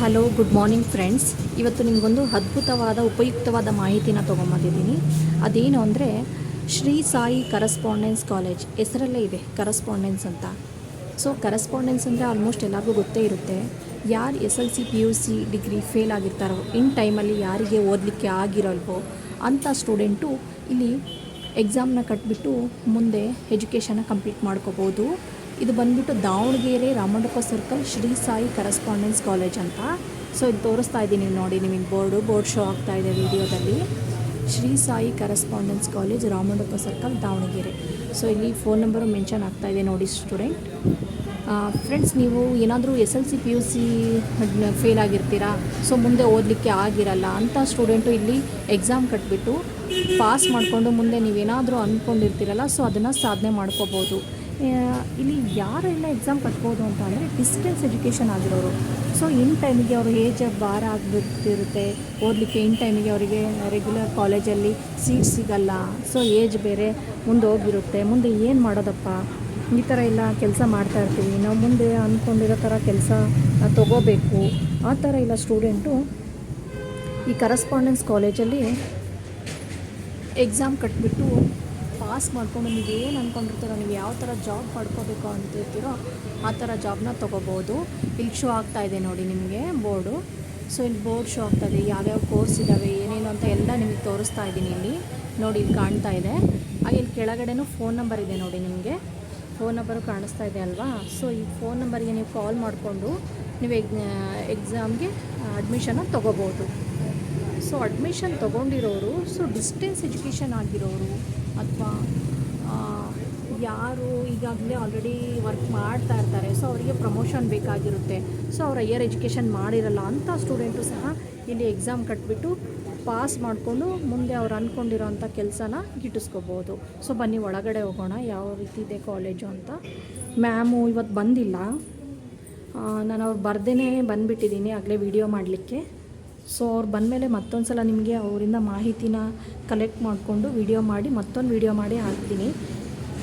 Hello good morning friends. ಇವತ್ತು ನಿಮಗೊಂದು ಅದ್ಭುತವಾದ ಉಪಯುಕ್ತವಾದ ಮಾಹಿತಿನ ತೊಗೊಂಬಂದಿದ್ದೀನಿ. ಅದೇನು ಅಂದರೆ ಶ್ರೀ ಸಾಯಿ ಕರೆಸ್ಪಾಂಡೆನ್ಸ್ ಕಾಲೇಜ್ ಹೆಸರಲ್ಲೇ ಇದೆ ಕರೆಸ್ಪಾಂಡೆನ್ಸ್ ಅಂತ. ಸೊ ಕರೆಸ್ಪಾಂಡೆನ್ಸ್ ಅಂದರೆ ಆಲ್ಮೋಸ್ಟ್ ಎಲ್ಲರಿಗೂ ಗೊತ್ತೇ ಇರುತ್ತೆ. ಯಾರು SLC PUC ಡಿಗ್ರಿ ಫೇಲ್ ಆಗಿರ್ತಾರೋ, ಇನ್ ಟೈಮಲ್ಲಿ ಯಾರಿಗೆ ಓದಲಿಕ್ಕೆ ಆಗಿರಲ್ವೋ ಅಂಥ ಸ್ಟೂಡೆಂಟು ಇಲ್ಲಿ ಎಕ್ಸಾಮ್ನ ಕಟ್ಬಿಟ್ಟು ಮುಂದೆ ಎಜುಕೇಷನ್ನ ಕಂಪ್ಲೀಟ್ ಮಾಡ್ಕೋಬೋದು. ಇದು ಬಂದ್ಬಿಟ್ಟು Davanagere Ramannappa circle Shri Sai correspondence college ಅಂತ. ಸೊ ಇದು ತೋರಿಸ್ತಾ ಇದ್ದೀನಿ ನೋಡಿ, ನಿಮಗೆ ಬೋರ್ಡ್ ಶೋ ಆಗ್ತಾ ಇದೆ ವಿಡಿಯೋದಲ್ಲಿ. Shri Sai correspondence college Ramannappa circle Davanagere. So ಇಲ್ಲಿ ಫೋನ್ ನಂಬರು ಮೆನ್ಷನ್ ಆಗ್ತಾ ಇದೆ ನೋಡಿ ಸ್ಟೂಡೆಂಟ್. ಫ್ರೆಂಡ್ಸ್, ನೀವು ಏನಾದರೂ SLC PUC ಫೇಲ್ ಆಗಿರ್ತೀರಾ, ಸೊ ಮುಂದೆ ಓದಲಿಕ್ಕೆ ಆಗಿರಲ್ಲ ಅಂಥ ಸ್ಟೂಡೆಂಟು ಇಲ್ಲಿ ಎಕ್ಸಾಮ್ ಕಟ್ಬಿಟ್ಟು ಪಾಸ್ ಮಾಡಿಕೊಂಡು ಮುಂದೆ ನೀವೇನಾದರೂ ಅಂದ್ಕೊಂಡಿರ್ತೀರಲ್ಲ, ಸೊ ಅದನ್ನು ಸಾಧನೆ ಮಾಡ್ಕೋಬೋದು. ಇಲ್ಲಿ ಯಾರೆಲ್ಲ ಎಕ್ಸಾಮ್ ಕಟ್ಬೋದು ಅಂತ ಅಂದರೆ ಡಿಸ್ಟೆನ್ಸ್ ಎಜುಕೇಷನ್ ಆಗಿರೋರು. ಸೊ ಇನ್ ಟೈಮಿಗೆ ಅವರು ಏಜ್ ಭಾರ ಆಗಿಬಿಟ್ಟಿರುತ್ತೆ ಓದಲಿಕ್ಕೆ. ಇನ್ ಟೈಮಿಗೆ ಅವರಿಗೆ ರೆಗ್ಯುಲರ್ ಕಾಲೇಜಲ್ಲಿ ಸೀಟ್ ಸಿಗಲ್ಲ. ಸೊ ಏಜ್ ಬೇರೆ ಮುಂದೆ ಹೋಗಿರುತ್ತೆ. ಮುಂದೆ ಏನು ಮಾಡೋದಪ್ಪ, ಈ ಥರ ಎಲ್ಲ ಕೆಲಸ ಮಾಡ್ತಾಯಿರ್ತೀವಿ ನಾವು, ಮುಂದೆ ಅಂದ್ಕೊಂಡಿರೋ ಥರ ಕೆಲಸ ತೊಗೋಬೇಕು, ಆ ಥರ ಇಲ್ಲ ಸ್ಟೂಡೆಂಟು ಈ ಕರೆಸ್ಪಾಂಡೆನ್ಸ್ ಕಾಲೇಜಲ್ಲಿ ಎಕ್ಸಾಮ್ ಕಟ್ಬಿಟ್ಟು ಪಾಸ್ ಮಾಡಿಕೊಂಡು ನೀವೇನು ಅಂದ್ಕೊಂಡಿರ್ತೀರೋ, ನೀವು ಯಾವ ಥರ ಜಾಬ್ ಪಡ್ಕೋಬೇಕು ಅಂತಿರ್ತೀರೋ ಆ ಥರ ಜಾಬ್ನ ತೊಗೋಬೋದು. ಇಲ್ಲಿ ಶೋ ಆಗ್ತಾಯಿದೆ ನೋಡಿ ನಿಮಗೆ ಬೋರ್ಡು. ಸೊ ಇಲ್ಲಿ ಬೋರ್ಡ್ ಶೋ ಆಗ್ತಾಯಿದೆ, ಯಾವ್ಯಾವ ಕೋರ್ಸ್ ಇದ್ದಾವೆ ಏನೇನು ಅಂತ ಎಲ್ಲ ನಿಮಗೆ ತೋರಿಸ್ತಾ ಇದ್ದೀನಿ. ಇಲ್ಲಿ ನೋಡಿ, ಇಲ್ಲಿ ಕಾಣ್ತಾ ಇದೆ. ಹಾಗೆ ಇಲ್ಲಿ ಕೆಳಗಡೆನೂ ಫೋನ್ ನಂಬರ್ ಇದೆ ನೋಡಿ, ನಿಮಗೆ ಫೋನ್ ನಂಬರು ಕಾಣಿಸ್ತಾ ಇದೆ ಅಲ್ವಾ. ಸೊ ಈ ಫೋನ್ ನಂಬರಿಗೆ ನೀವು ಕಾಲ್ ಮಾಡಿಕೊಂಡು ನೀವು ಎಕ್ಸಾಮ್ಗೆ ಅಡ್ಮಿಷನ್ನ ತೊಗೋಬೋದು. ಸೊ ಅಡ್ಮಿಷನ್ ತೊಗೊಂಡಿರೋರು, ಸೊ ಡಿಸ್ಟೆನ್ಸ್ ಎಜುಕೇಷನ್ ಆಗಿರೋರು ಅಥವಾ ಯಾರು ಈಗಾಗಲೇ ಆಲ್ರೆಡಿ ವರ್ಕ್ ಮಾಡ್ತಾ ಇರ್ತಾರೆ, ಸೊ ಅವರಿಗೆ ಪ್ರಮೋಷನ್ ಬೇಕಾಗಿರುತ್ತೆ, ಸೊ ಅವ್ರು ಹೈಯರ್ ಎಜುಕೇಷನ್ ಮಾಡಿರಲ್ಲ ಅಂಥ ಸ್ಟೂಡೆಂಟು ಸಹ ಇಲ್ಲಿ ಎಕ್ಸಾಮ್ ಕಟ್ಬಿಟ್ಟು ಪಾಸ್ ಮಾಡಿಕೊಂಡು ಮುಂದೆ ಅವ್ರು ಅಂದ್ಕೊಂಡಿರೋಂಥ ಕೆಲಸನ ಗಿಟ್ಟಿಸ್ಕೋಬೋದು. ಸೊ ಬನ್ನಿ ಒಳಗಡೆ ಹೋಗೋಣ, ಯಾವ ರೀತಿ ಇದೆ ಕಾಲೇಜು ಅಂತ. ಮ್ಯಾಮು ಇವತ್ತು ಬಂದಿಲ್ಲ, ನಾನು ಅವ್ರು ಬರ್ದೇ ಬಂದುಬಿಟ್ಟಿದ್ದೀನಿ ಆಗಲೇ ವಿಡಿಯೋ ಮಾಡಲಿಕ್ಕೆ. ಸೊ ಅವ್ರು ಬಂದಮೇಲೆ ಮತ್ತೊಂದು ಸಲ ನಿಮಗೆ ಅವರಿಂದ ಮಾಹಿತಿನ ಕಲೆಕ್ಟ್ ಮಾಡಿಕೊಂಡು ಮತ್ತೊಂದು ವಿಡಿಯೋ ಮಾಡಿ ಹಾಕ್ತೀನಿ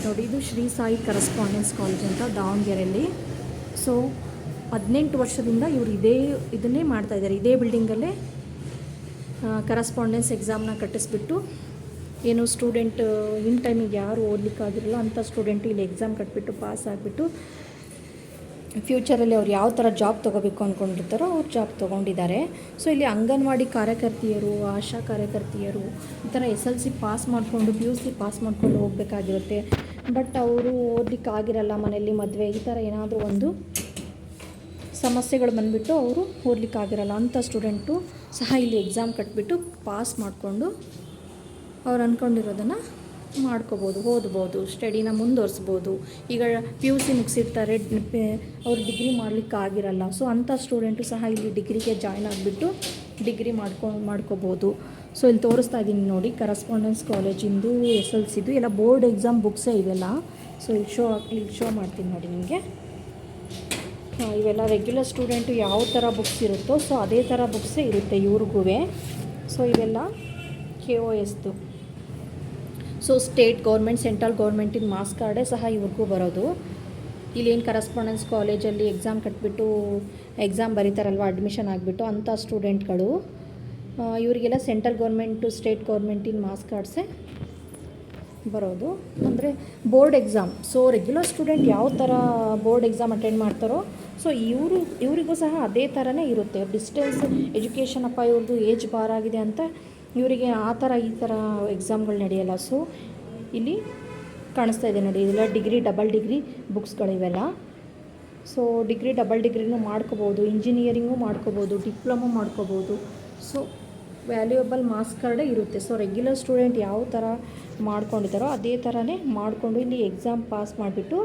ನೋಡಿ. ಇದು ಶ್ರೀ ಸಾಯಿ ಕರೆಸ್ಪಾಂಡೆನ್ಸ್ ಕಾಲೇಜ್ ಅಂತ ದಾವಣಗೆರೆಯಲ್ಲಿ. ಸೊ 18 ವರ್ಷದಿಂದ ಇವರು ಇದನ್ನೇ ಮಾಡ್ತಾಯಿದ್ದಾರೆ. ಇದೇ ಬಿಲ್ಡಿಂಗಲ್ಲೇ ಕರೆಸ್ಪಾಂಡೆನ್ಸ್ ಎಕ್ಸಾಮ್ನ ಕಟ್ಟಿಸ್ಬಿಟ್ಟು ಏನು ಸ್ಟೂಡೆಂಟ್ ಇನ್ ಟೈಮಿಗೆ ಯಾರು ಓದಲಿಕ್ಕಾಗಿರಲ್ಲ ಅಂಥ ಸ್ಟೂಡೆಂಟು ಇಲ್ಲಿ ಎಕ್ಸಾಮ್ ಕಟ್ಬಿಟ್ಟು ಪಾಸ್ ಆಗಿಬಿಟ್ಟು ಫ್ಯೂಚರಲ್ಲಿ ಅವ್ರು ಯಾವ ಥರ ಜಾಬ್ ತೊಗೋಬೇಕು ಅಂದ್ಕೊಂಡಿರ್ತಾರೋ ಅವ್ರು ಜಾಬ್ ತೊಗೊಂಡಿದ್ದಾರೆ. ಸೊ ಇಲ್ಲಿ ಅಂಗನವಾಡಿ ಕಾರ್ಯಕರ್ತೆಯರು, ಆಶಾ ಕಾರ್ಯಕರ್ತೆಯರು ಈ ಥರ SLC ಪಾಸ್ ಮಾಡಿಕೊಂಡು PUC ಪಾಸ್ ಮಾಡಿಕೊಂಡು ಹೋಗಬೇಕಾಗಿರುತ್ತೆ. ಬಟ್ ಅವರು ಓದಲಿಕ್ಕಾಗಿರಲ್ಲ, ಮನೆಯಲ್ಲಿ ಮದುವೆ ಈ ಥರ ಏನಾದರೂ ಒಂದು ಸಮಸ್ಯೆಗಳು ಬಂದುಬಿಟ್ಟು ಅವರು ಓದಲಿಕ್ಕಾಗಿರಲ್ಲ ಅಂಥ ಸ್ಟೂಡೆಂಟು ಸಹ ಇಲ್ಲಿ ಎಕ್ಸಾಮ್ ಕಟ್ಬಿಟ್ಟು ಪಾಸ್ ಮಾಡಿಕೊಂಡು ಅವ್ರು ಅಂದ್ಕೊಂಡಿರೋದನ್ನು ಮಾಡ್ಕೋಬೋದು, ಓದ್ಬೋದು, ಸ್ಟಡಿನ ಮುಂದುವರಿಸ್ಬೋದು. ಈಗ PUC ಮುಗಿಸಿರ್ತಾರೆ, ಅವ್ರು ಡಿಗ್ರಿ ಮಾಡಲಿಕ್ಕಾಗಿರಲ್ಲ, ಸೊ ಅಂಥ ಸ್ಟೂಡೆಂಟು ಸಹ ಇಲ್ಲಿ ಡಿಗ್ರಿಗೆ ಜಾಯ್ನ್ ಆಗಿಬಿಟ್ಟು ಡಿಗ್ರಿ ಮಾಡ್ಕೋಬೋದು. ಸೊ ಇಲ್ಲಿ ತೋರಿಸ್ತಾ ಇದ್ದೀನಿ ನೋಡಿ, ಕರೆಸ್ಪಾಂಡೆನ್ಸ್ ಕಾಲೇಜಿಂದು SLCದು ಎಲ್ಲ ಬೋರ್ಡ್ ಎಕ್ಸಾಮ್ ಬುಕ್ಸೇ ಇವೆಲ್ಲ. ಸೊ ಇಲ್ಲಿ ಶೋ ಮಾಡ್ತೀನಿ ನೋಡಿ ನಿಮಗೆ. ಇವೆಲ್ಲ ರೆಗ್ಯುಲರ್ ಸ್ಟೂಡೆಂಟು ಯಾವ ಥರ ಬುಕ್ಸ್ ಇರುತ್ತೋ ಸೊ ಅದೇ ಥರ ಬುಕ್ಸೇ ಇರುತ್ತೆ ಇವ್ರಿಗೂ. ಸೊ ಇವೆಲ್ಲ KOSದು. ಸೊ ಸ್ಟೇಟ್ ಗೌರ್ಮೆಂಟ್, ಸೆಂಟ್ರಲ್ ಗೌರ್ಮೆಂಟಿನ ಮಾರ್ಕ್ಸ್ ಕಾರ್ಡೇ ಸಹ ಇವ್ರಿಗೂ ಬರೋದು. ಇಲ್ಲೇನು ಕರೆಸ್ಪಾಂಡೆನ್ಸ್ ಕಾಲೇಜಲ್ಲಿ ಎಕ್ಸಾಮ್ ಕಟ್ಬಿಟ್ಟು ಎಕ್ಸಾಮ್ ಬರೀತಾರಲ್ವ, ಅಡ್ಮಿಷನ್ ಆಗಿಬಿಟ್ಟು ಅಂಥ ಸ್ಟೂಡೆಂಟ್ಗಳು ಇವರಿಗೆಲ್ಲ ಸೆಂಟ್ರಲ್ ಗೌರ್ಮೆಂಟು, ಸ್ಟೇಟ್ ಗೌರ್ಮೆಂಟಿನ ಮಾರ್ಕ್ಸ್ ಕಾರ್ಡ್ಸೇ ಬರೋದು. ಅಂದರೆ board exam. So regular student ಯಾವ ಥರ ಬೋರ್ಡ್ ಎಕ್ಸಾಮ್ ಅಟೆಂಡ್ ಮಾಡ್ತಾರೋ ಸೊ ಇವರಿಗೂ ಸಹ ಅದೇ ಥರನೇ ಇರುತ್ತೆ. ಡಿಸ್ಟೆನ್ಸ್ ಎಜುಕೇಷನ್ ಅಪ್ಪ, ಇವ್ರದ್ದು ಏಜ್ ಬಾರ್ ಆಗಿದೆ ಅಂತ ಇವರಿಗೆ ಆ ಥರ ಈ ಥರ ಎಕ್ಸಾಮ್ಗಳು ನಡೆಯಲ್ಲ. ಸೊ ಇಲ್ಲಿ ಕಾಣಿಸ್ತಾ ಇದೆ ನೋಡಿ, ಇದೆಲ್ಲ ಡಬಲ್ ಡಿಗ್ರಿ ಬುಕ್ಸ್ಗಳಿವೆಲ್ಲ. ಸೊ ಡಿಗ್ರಿ, ಡಬಲ್ ಡಿಗ್ರಿನೂ ಮಾಡ್ಕೋಬೋದು, ಇಂಜಿನಿಯರಿಂಗು ಮಾಡ್ಕೋಬೋದು, ಡಿಪ್ಲೊಮೊ ಮಾಡ್ಕೋಬೋದು. ಸೊ ವ್ಯಾಲ್ಯೂಯಬಲ್ ಮಾರ್ಕ್ಸ್ ಕಾರ್ಡೇ ಇರುತ್ತೆ. ಸೊ ರೆಗ್ಯುಲರ್ ಸ್ಟೂಡೆಂಟ್ ಯಾವ ಥರ ಮಾಡ್ಕೊಂಡಿದ್ದಾರೋ ಅದೇ ಥರನೇ ಮಾಡಿಕೊಂಡು ಇಲ್ಲಿ ಎಕ್ಸಾಮ್ ಪಾಸ್ ಮಾಡಿಬಿಟ್ಟು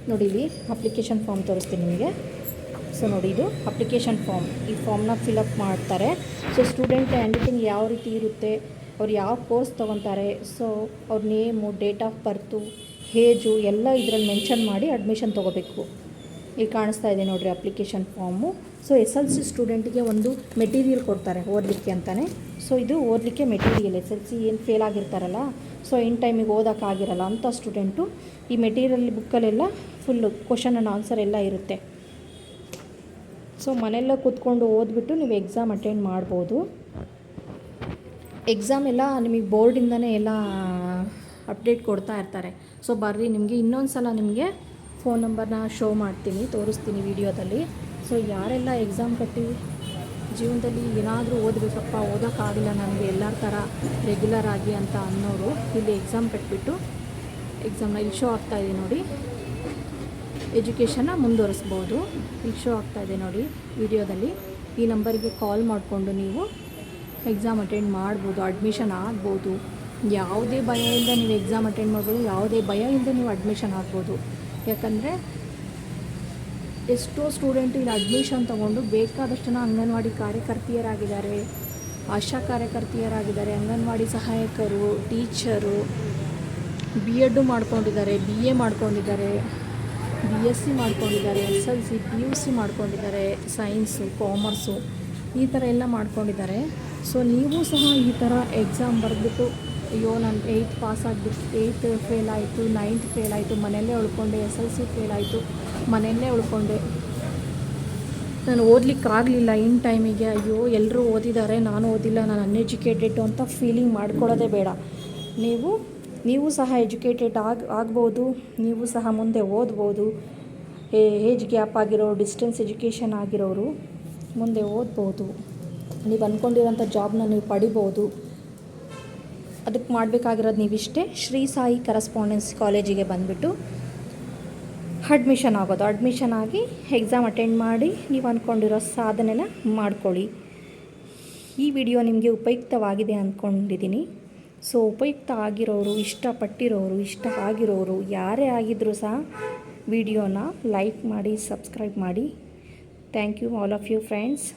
ನೋಡಿ, ಇಲ್ಲಿ ಅಪ್ಲಿಕೇಶನ್ ಫಾರ್ಮ್ ತೋರಿಸ್ತೀನಿ ನಿಮಗೆ. ಸೊ ನೋಡಿ, ಇದು ಅಪ್ಲಿಕೇಶನ್ ಫಾರ್ಮ್. ಈ ಫಾರ್ಮ್ನ ಫಿಲಪ್ ಮಾಡ್ತಾರೆ. ಸೊ ಸ್ಟೂಡೆಂಟ್ ಹ್ಯಾಂಡ್ ರೈಟಿಂಗ್ ಯಾವ ರೀತಿ ಇರುತ್ತೆ, ಅವ್ರು ಯಾವ ಕೋರ್ಸ್ ತೊಗೊತಾರೆ, ಸೊ ಅವ್ರ name, date of birth, age ಎಲ್ಲ ಇದರಲ್ಲಿ ಮೆನ್ಷನ್ ಮಾಡಿ ಅಡ್ಮಿಷನ್ ತೊಗೋಬೇಕು. ಇಲ್ಲಿ ಕಾಣಿಸ್ತಾ ಇದೆ ನೋಡಿರಿ ಅಪ್ಲಿಕೇಶನ್ ಫಾರ್ಮು. ಸೊ SLC ಸ್ಟೂಡೆಂಟಿಗೆ ಒಂದು ಮೆಟೀರಿಯಲ್ ಕೊಡ್ತಾರೆ ಓದಲಿಕ್ಕೆ ಅಂತಲೇ. ಸೊ ಇದು ಓದಲಿಕ್ಕೆ ಮೆಟೀರಿಯಲ್. SLC ಏನು ಫೇಲ್ ಆಗಿರ್ತಾರಲ್ಲ, ಸೊ ಇನ್ ಟೈಮಿಗೆ ಓದೋಕ್ಕಾಗಿರಲ್ಲ ಅಂಥ ಸ್ಟೂಡೆಂಟು ಈ ಮೆಟೀರಿಯಲ್ ಬುಕ್ಕಲ್ಲೆಲ್ಲ ಫುಲ್ಲು ಕ್ವಶನ್ ಆ್ಯಂಡ್ ಆನ್ಸರ್ ಎಲ್ಲ ಇರುತ್ತೆ. ಸೊ ಮನೆಯಲ್ಲೇ ಕೂತ್ಕೊಂಡು ಓದ್ಬಿಟ್ಟು ನೀವು ಎಕ್ಸಾಮ್ ಅಟೆಂಡ್ ಮಾಡ್ಬೋದು. ಎಕ್ಸಾಮ್ ಎಲ್ಲ ನಿಮಗೆ ಬೋರ್ಡಿಂದನೇ ಎಲ್ಲ ಅಪ್ಡೇಟ್ ಕೊಡ್ತಾ ಇರ್ತಾರೆ. ಸೊ ಬರ್ರಿ, ನಿಮಗೆ ಇನ್ನೊಂದು ಸಲ ನಿಮಗೆ ಫೋನ್ ನಂಬರ್ನ ಶೋ ಮಾಡ್ತೀನಿ, ತೋರಿಸ್ತೀನಿ ವಿಡಿಯೋದಲ್ಲಿ. ಸೊ ಯಾರೆಲ್ಲ ಎಕ್ಸಾಮ್ ಕಟ್ಟಿ ಜೀವನದಲ್ಲಿ ಏನಾದರೂ ಓದಬೇಕಪ್ಪ, ಓದೋಕ್ಕಾಗಿಲ್ಲ ನನಗೆ ಎಲ್ಲರ ಥರ ರೆಗ್ಯುಲರ್ ಆಗಿ ಅಂತ ಅನ್ನೋರು ಇಲ್ಲಿ ಎಕ್ಸಾಮ್ ಕಟ್ಟಿಬಿಟ್ಟು ಎಕ್ಸಾಮ್ನ ಇಲ್ಲಿ ಶೋ ಆಗ್ತಾಯಿದೆ ನೋಡಿ, ಎಜುಕೇಷನ್ನ ಮುಂದುವರಿಸ್ಬೋದು. ಇಲ್ಲಿ ಶೋ ಆಗ್ತಾಯಿದೆ ನೋಡಿ ವಿಡಿಯೋದಲ್ಲಿ. ಈ ನಂಬರಿಗೆ ಕಾಲ್ ಮಾಡಿಕೊಂಡು ನೀವು ಎಕ್ಸಾಮ್ ಅಟೆಂಡ್ ಮಾಡ್ಬೋದು, ಅಡ್ಮಿಷನ್ ಆಗ್ಬೋದು. ಯಾವುದೇ ಭಯ ಇಲ್ಲದೆ ನೀವು ಎಕ್ಸಾಮ್ ಅಟೆಂಡ್ ಮಾಡ್ಬೋದು, ಯಾವುದೇ ಭಯ ಇಲ್ಲದೆ ನೀವು ಅಡ್ಮಿಷನ್ ಆಗ್ಬೋದು. ಯಾಕಂದರೆ ಎಷ್ಟೋ ಸ್ಟೂಡೆಂಟ್ ಇಲ್ಲಿ ಅಡ್ಮಿಷನ್ ತೊಗೊಂಡು ಬೇಕಾದಷ್ಟು ಜನ ಅಂಗನವಾಡಿ ಕಾರ್ಯಕರ್ತೆಯರಾಗಿದ್ದಾರೆ, ಆಶಾ ಕಾರ್ಯಕರ್ತೆಯರಾಗಿದ್ದಾರೆ, ಅಂಗನವಾಡಿ ಸಹಾಯಕರು, ಟೀಚರು, B.Ed ಮಾಡ್ಕೊಂಡಿದ್ದಾರೆ, BA ಮಾಡ್ಕೊಂಡಿದ್ದಾರೆ, BSc ಮಾಡ್ಕೊಂಡಿದ್ದಾರೆ, SLC PUC ಮಾಡ್ಕೊಂಡಿದ್ದಾರೆ, ಸೈನ್ಸು, ಕಾಮರ್ಸು, ಈ ಥರ ಎಲ್ಲ ಮಾಡ್ಕೊಂಡಿದ್ದಾರೆ. ಸೊ ನೀವು ಸಹ ಈ ಥರ ಎಕ್ಸಾಮ್ ಬರೆದ್ಬಿಟ್ಟು ಅಯ್ಯೋ ನಾನು 8th ಪಾಸ್ ಆಗಿಬಿಟ್ಟು 8th ಫೇಲ್ ಆಯಿತು, 9th ಫೇಲ್ ಆಯಿತು, ಮನೆಯಲ್ಲೇ ಉಳ್ಕೊಂಡೆ, SLC ಫೇಲ್ ಆಯಿತು, ಮನೆಯಲ್ಲೇ ಉಳ್ಕೊಂಡೆ, ನಾನು ಓದಲಿಕ್ಕಾಗಲಿಲ್ಲ ಇನ್ ಟೈಮಿಗೆ, ಅಯ್ಯೋ ಎಲ್ಲರೂ ಓದಿದ್ದಾರೆ ನಾನು ಓದಿಲ್ಲ, ನಾನು ಅನ್ಎಜುಕೇಟೆಡ್ ಅಂತ ಫೀಲಿಂಗ್ ಮಾಡ್ಕೊಳ್ಳೋದೇ ಬೇಡ. ನೀವು ಸಹ ಎಜುಕೇಟೆಡ್ ಆಗ್ಬೋದು, ನೀವು ಸಹ ಮುಂದೆ ಓದ್ಬೋದು. ಏಜ್ ಗ್ಯಾಪ್ ಆಗಿರೋರು, ಡಿಸ್ಟೆನ್ಸ್ ಎಜುಕೇಷನ್ ಆಗಿರೋರು ಮುಂದೆ ಓದ್ಬೋದು. ನೀವು ಅಂದ್ಕೊಂಡಿರೋಂಥ ಜಾಬ್ನ ನೀವು ಪಡಿಬೋದು. ಅದಕ್ಕೆ ಮಾಡಬೇಕಾಗಿರೋದು ನೀವಿಷ್ಟೇ, ಶ್ರೀ ಸಾಯಿ ಕರೆಸ್ಪಾಂಡೆನ್ಸ್ ಕಾಲೇಜಿಗೆ ಬಂದುಬಿಟ್ಟು ಅಡ್ಮಿಷನ್ ಆಗೋದು. ಅಡ್ಮಿಷನ್ ಆಗಿ ಎಕ್ಸಾಮ್ ಅಟೆಂಡ್ ಮಾಡಿ ನೀವು ಅಂದ್ಕೊಂಡಿರೋ ಸಾಧನೆನ ಮಾಡ್ಕೊಳ್ಳಿ. ಈ ವಿಡಿಯೋ ನಿಮಗೆ ಉಪಯುಕ್ತವಾಗಿದೆ ಅಂದ್ಕೊಂಡಿದ್ದೀನಿ. ಸೊ ಉಪಯುಕ್ತ ಆಗಿರೋರು, ಇಷ್ಟಪಟ್ಟಿರೋರು, ಇಷ್ಟ ಆಗಿರೋರು ಯಾರೇ ಆಗಿದ್ದರೂ ಸಹ ವಿಡಿಯೋನ ಲೈಕ್ ಮಾಡಿ, ಸಬ್ಸ್ಕ್ರೈಬ್ ಮಾಡಿ. Thank you all of you friends.